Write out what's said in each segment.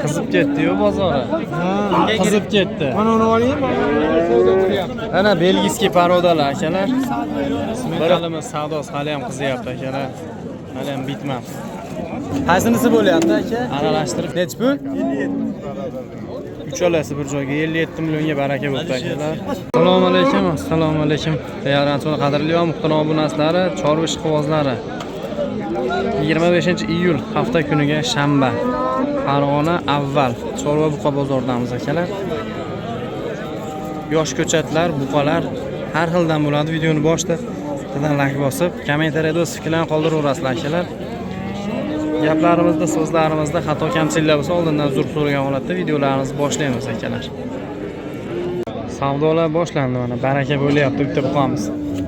Qizib ketdi-yu bozori. Qizib ketdi. Mana uni oling, savdo qilyapti. Ana belgiyskiy parodalar akalar. Birimiz savdosi hali ham qizyapti akalar. Hali ham bitmabdi. Qaysinisi bo'lyapti aka? Aralashtirib nech pul? 57. Uchalasi bir joyga 57 millionga baraka bo'ldi akalar. Assalomu alaykum, assalomu alaykum. Tayyorlanishni qadrli va muhtaram obunachilar, chorva ishqibozlari. 25-iyul hafta kuniga shanba. Farg'ona avval chorva buqa bozoridamiz akalar. Yosh ko'chatlar, buqalar har xildan bo'ladi. Videoni boshida bilan like bosib, kommentariyada o'z fikrlarini qoldiraverasizlar akalar. Gaplarimizda, so'zlarimizda xato kamchiliklar bo'lsa, oldindan uzr so'ragan holatda videolarimizni boshlaymiz akalar. Savdolar boshlandi mana, baraka bo'lyapti bitta buqamiz.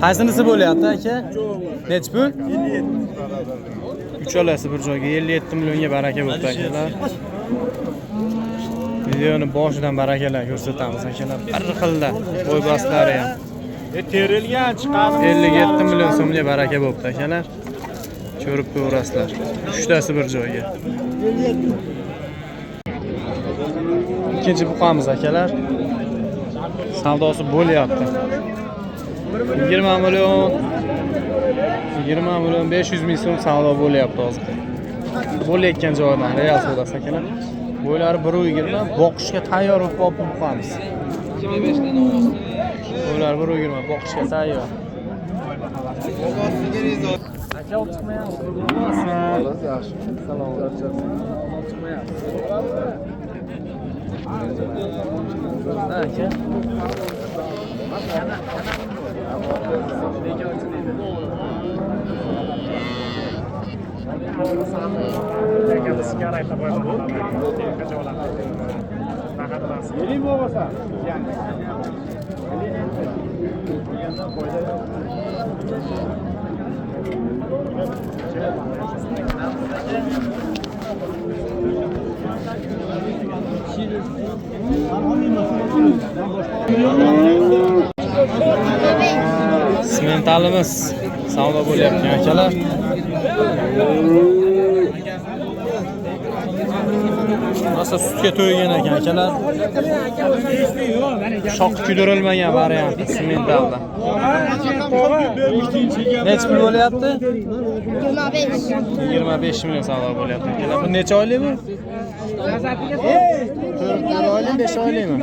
Qaysinisi bo'lyapti aka? Nech pul? 57. Uchalasi bir joyga 57 millionga baraka bo'ldi akalar. Videoni boshidan barakalar ko'rsatamiz akalar. Bir xilda bo'y boslari ham. Terilgan chiqadi. 57 million so'mga baraka bo'ldi akalar. Ko'rib ko'rasizlar. Uchtasi bir joyga. Ikkinchi buqamiz akalar. Savdosi bo'lyapti. 20 million 500 ming so'm savdo bo'lyapti hozir. Bo'layotgan joydan real savdosi akalar. Bo'ylari 1.20 boqishga tayyor bo'lib qolibmiz. 25 dan ovoz. Bo'ylari 1.20 boqishga tayyor. Aka olib chiqmayapsiz. Xolos, yaxshi. Salom berasiz. Olib chiqmayapsiz. Aka. Simentalimiz savdo bo'lyapti akalar. Masa sutga to'ygan ekan akalar. Shoq kuydirilmagan variant simentalda. Nech pul bo'lyapti? 25 million savdo bo'lyapti akalar. Bu necha oylik bu? 4 oylik, 5 oylikmi?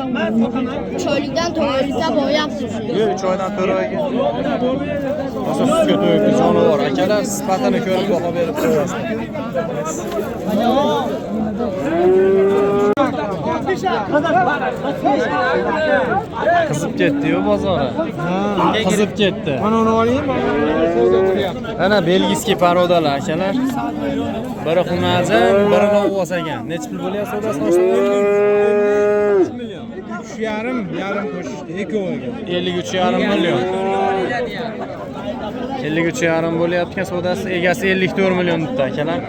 3 oylikdan 4 oylikka bo'lyapti. Yo'q, 3 oydan 4 oyga. Masa sutga to'ygan jonivor akalar, sifatini ko'rib baho berib qo'yasiz. Qizib ketdi-yu bozori. Qizib ketdi. Mana uni oling, savdo qilyapti. Ana belgiyskiy parodalar akalar. Biri xunajin, biri novvos ekan. Nech pul bo'lyapti savdosi boshlangan? 3,5 qo'shishdi, ikkoviga. 53,5 million. 53,5 bo'lyapti savdosi, egasi 54 million debdi akalar.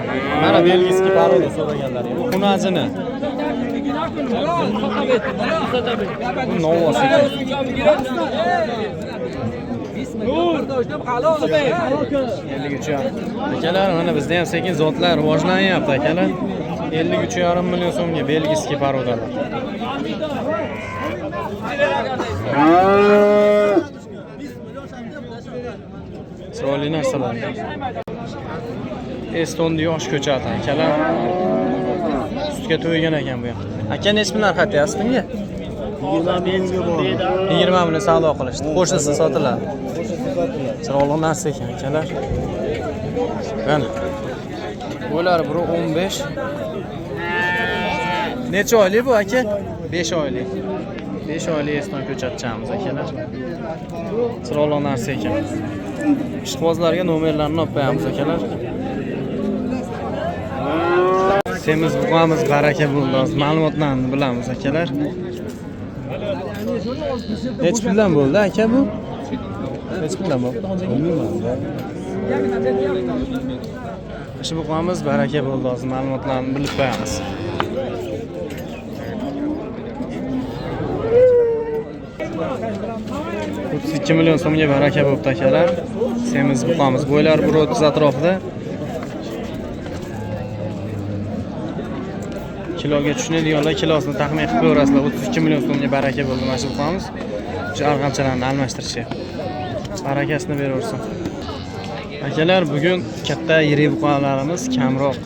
Mana belgiyskiy paroda so'raganlar. Bu xunajini. Novvos ekan. Akalar, mana bizda ham sekin zotlar rivojlanyapti akalar. 53,5 million so'mga belgiyskiy parodalar. Chiroyli narsalar. Estonda yosh ko'chati akalar. Sutga to'ygan ekan bu ham. Aka nech pul narx aytyapsiz bunga? 20 mingga bor. 20 million savdo qilishdi. Qo'shilsa sotiladi. Chiroyli narsa ekan akalar. Mana. Bular 1.15. Necha oylik bu aka? 5 oylik. 5 oylik eston ko'chatchamiz akalar. Chiroyli narsa ekan. Ishqibozlarga nomerlarini olib qo'yamiz akalar. Semiz buqamiz baraka bo'ldi. Ma'lumotlarni bilamiz akalar. Nech puldan bo'ldi aka bu? Nech puldan bo'ldi? Shu buqamiz baraka bo'ldi. Hozir ma'lumotlarni bilib qo'yamiz. 32 million so'mga baraka bo'pti akalar. Semiz buqamiz. Bo'ylari 1.30 atrofida. Kiloga tushunadiganlar kilosini taxmin qilib ko'rasizlar. 32 million so'mga baraka bo'ldi mana shu buqamiz. Shu arg'amchalarni almashtirishyapti. Barakasini beraversin. Akalar, bugun katta yirik buqalarimiz kamroq.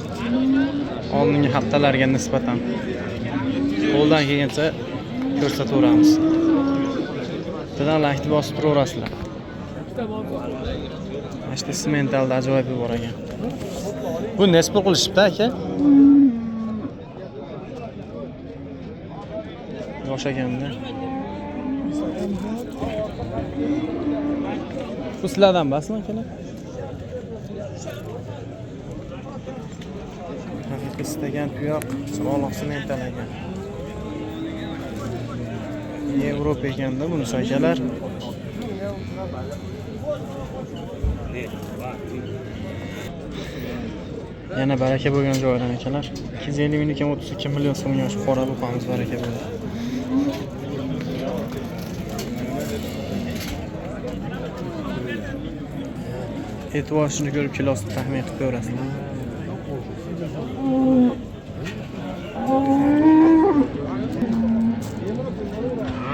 Oldingi haftalarga nisbatan qo'ldan kelgancha ko'rsataveramiz. Bilan laykni bosib turaverasizlar. Mana sementalda ajoyib bor ekan. Bu nesbir qilishibdi aka. Yosh ekanda. Bu sizlardan basmi akalar? Haqiqiy istagan tuyoq chiroqli semental ekan. Yevropa ekanda bunisi akalar. Yana baraka bo'lgan joydan akalar. 250 ming ekan 32 million so'mga shu qora buqamiz baraka bo'ldi. E'tiborni ko'rib kilosini taxmin qilib ko'rasizlar.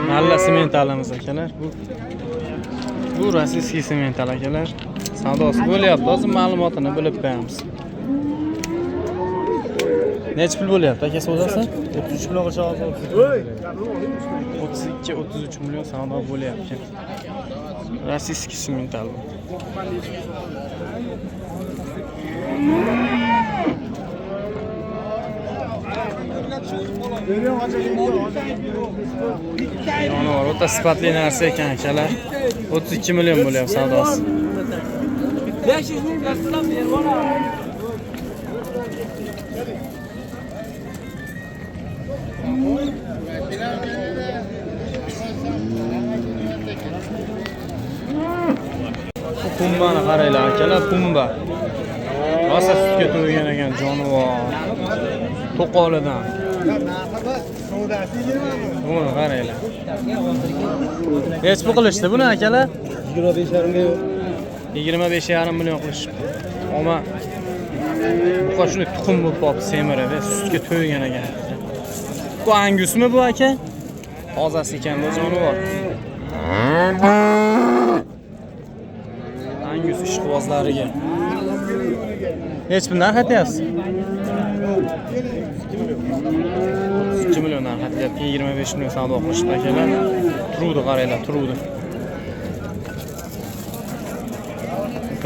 Malla sementalimiz akalar. Bu rossiyskiy semental akalar. Savdosi bo'lyapti. Hozir ma'lumotini bilib qo'yamiz. Necha pul bo'lyapti aka savdosi? 33 million qilsa hozir. 32-33 million savdo bo'lyapti. Rossiyskiy semental bu. Jonivor o'ta sifatli narsa ekan akalar. 32 million bo'lyapti savdosi. 500 ming dastlab berib oladi. Pumbani qaranglar akalar, pumba. Rosa sutga to'ygan ekan jonivor. To'qolidan. Buni qaranglar. Hech pul qilishdi buni akalar? 25,5 yo'q. 25,5 million qilishibdi. Ammo bu shuni tuxum bo'lib qolib semiradi, sutga to'ygan ekan. Bu angusmi bu aka? Hozasi ekan bu jonivor. Angus ishqibozlariga. Hech bir narx aytyapsiz? 2 million narx aytyapti. 25 million savdo qilishdi akalar. Turuvdi qaranglar, turuvdi.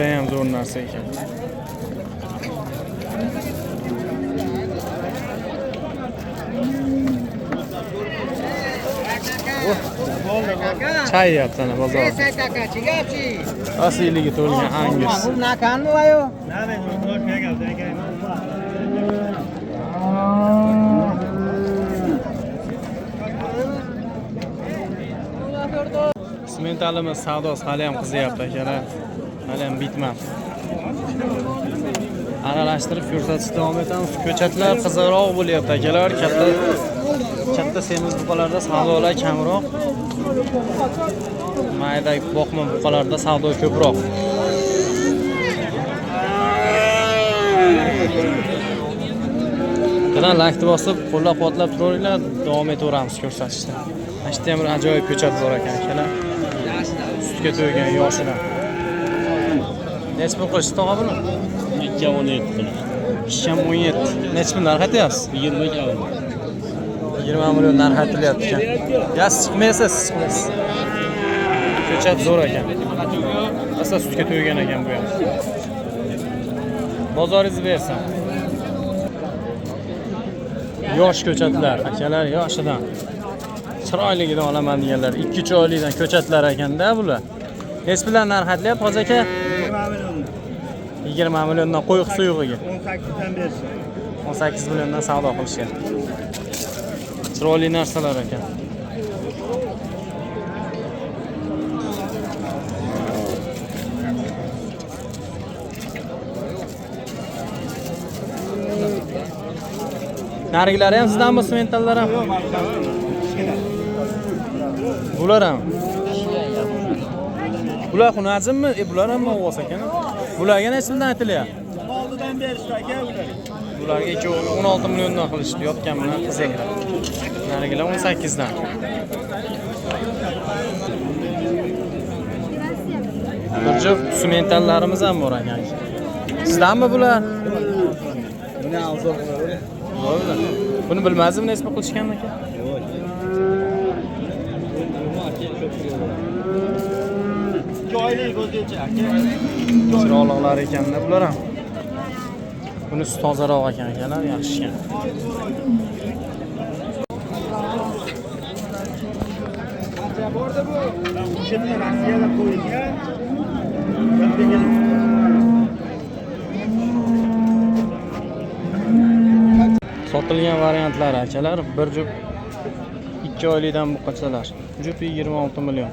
Ham zo'r narsa ekan. Chay yapti ana bozor. Asiliga to'lgan angus. Sementalimiz savdosi hali ham qizyapti akalar. Hali ham bitmadi. Aralashtirib ko'rsatishda davom etamiz. Ko'chatlar qiziqroq bo'lyapti akalar. Katta semiz buqalarda savdolar kamroq. Mayda boqma buqalarda savdo ko'proq. Bilan laykni bosib, qo'llab-quvvatlab turinglar, davom etaveramiz ko'rsatishda. Mana shu ham bir ajoyib ko'chat bor ekan akalar. Sutga to'ygan yoshilar. Necha pul qilishdi tog'a buni? 2,17 qilishdi. 2,17. Necha pul narx aytyapsiz? 20 million. 20 million narx aytilyapti ekan. Gaz chiqmaysiz, chiqmaysiz. Ko'chat zo'r ekan. Asal sutga to'ygan ekan bu ham. Bozoringizni bersam. Yosh ko'chatlar, akalar yoshidan. Chiroyligidan olaman deganlar, 2 oylikdan ko'chatlar ekanda bular. Necha bilan narx aytilyapti hozir aka? 20 milliondan qo'yiq suyug'iga. 18 dan bersin. 18 milliondan savdo qilishyapti. Chiroyli narsalar ekan. Nargilari ham sizdan bu sementallar ham? Bular ham. Bular xunajimmi? Bular ham o'g'os ekan. Bularga necha puldan aytilyapti? 16 dan berishdi aka ular. Bularga ikkovi 16 milliondan qilishdi. Yotgan bilan qizillar. Narigilar 18 dan. Bir juft sumentallarimiz ham bor ekan. Sizdanmi bular? Buni arzon qilaver. Bo'ldi. Buni bilmasdim nesbi qilishgan aka. Joyli o'zicha aka. Chiroqlar ekanda bular ham. Bunisi tozaroq ekan akalar, yaxshi ekan. O'shani Rossiyada qo'yilgan. Sotilgan variantlar akalar, bir juft 2 oylikdan buqachalar. Juft 26 million.